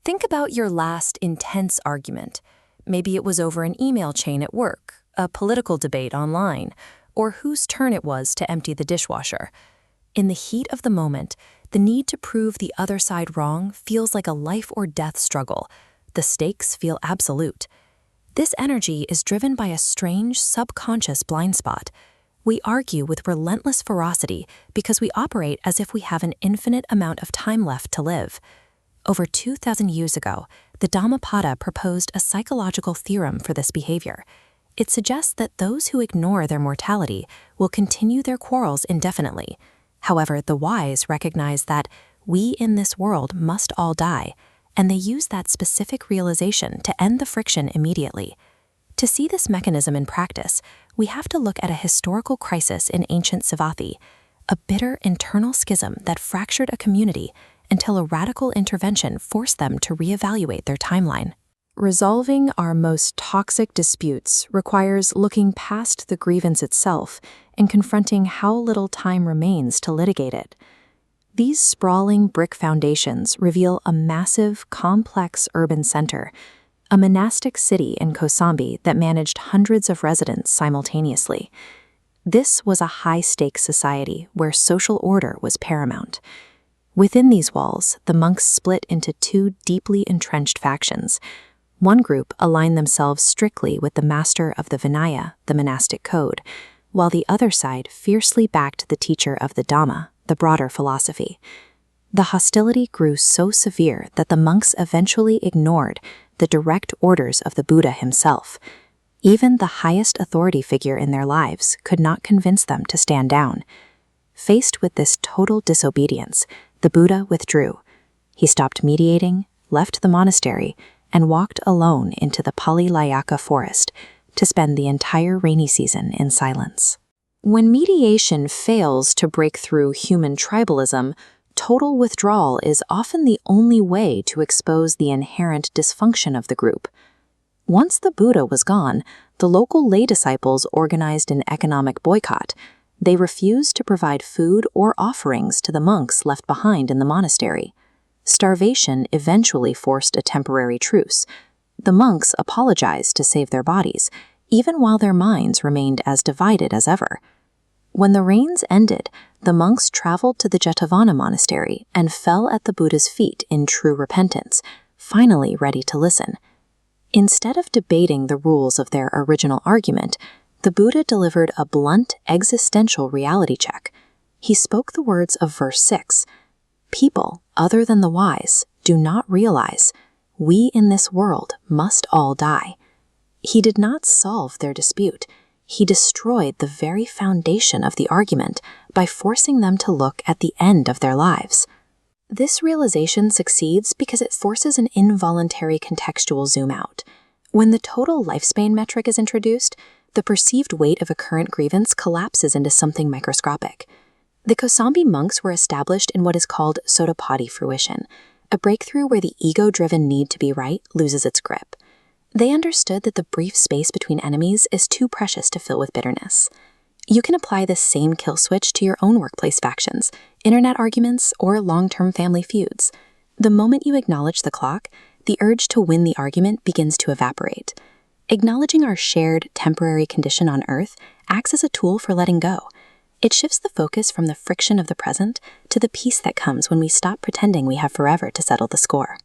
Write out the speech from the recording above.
Think about your last intense argument. Maybe it was over an email chain at work, a political debate online, or whose turn it was to empty the dishwasher. In the heat of the moment, the need to prove the other side wrong feels like a life or death struggle. The stakes feel absolute. This energy is driven by a strange, subconscious blind spot. We argue with relentless ferocity because we operate as if we have an infinite amount of time left to live. Over 2,000 years ago, the Dhammapada proposed a psychological theorem for this behavior. It suggests that those who ignore their mortality will continue their quarrels indefinitely. However, the wise recognize that we in this world must all die, and they use that specific realization to end the friction immediately. To see this mechanism in practice, we have to look at a historical crisis in ancient Savathi, a bitter internal schism that fractured a community until a radical intervention forced them to reevaluate their timeline. Resolving our most toxic disputes requires looking past the grievance itself and confronting how little time remains to litigate it. These sprawling brick foundations reveal a massive, complex urban center, a monastic city in Kosambaka that managed hundreds of residents simultaneously. This was a high-stakes society where social order was paramount. Within these walls, the monks split into two deeply entrenched factions. One group aligned themselves strictly with the master of the Vinaya, the monastic code, while the other side fiercely backed the teacher of the Dhamma, the broader philosophy. The hostility grew so severe that the monks eventually ignored the direct orders of the Buddha himself. Even the highest authority figure in their lives could not convince them to stand down. Faced with this total disobedience, the Buddha withdrew. He stopped mediating, left the monastery, and walked alone into the Pali-Layaka forest to spend the entire rainy season in silence. When mediation fails to break through human tribalism, total withdrawal is often the only way to expose the inherent dysfunction of the group. Once the Buddha was gone, the local lay disciples organized an economic boycott. They refused to provide food or offerings to the monks left behind in the monastery. Starvation eventually forced a temporary truce. The monks apologized to save their bodies, even while their minds remained as divided as ever. When the rains ended, the monks traveled to the Jetavana monastery and fell at the Buddha's feet in true repentance, finally ready to listen. Instead of debating the rules of their original argument, the Buddha delivered a blunt existential reality check. He spoke the words of verse 6, "People other than the wise do not realize we in this world must all die." He did not solve their dispute. He destroyed the very foundation of the argument by forcing them to look at the end of their lives. This realization succeeds because it forces an involuntary contextual zoom out. When the total lifespan metric is introduced, the perceived weight of a current grievance collapses into something microscopic. The Kosambaka monks were established in what is called Sotapadhi fruition, a breakthrough where the ego-driven need to be right loses its grip. They understood that the brief space between enemies is too precious to fill with bitterness. You can apply this same kill switch to your own workplace factions, internet arguments, or long-term family feuds. The moment you acknowledge the clock, the urge to win the argument begins to evaporate. Acknowledging our shared, temporary condition on Earth acts as a tool for letting go. It shifts the focus from the friction of the present to the peace that comes when we stop pretending we have forever to settle the score.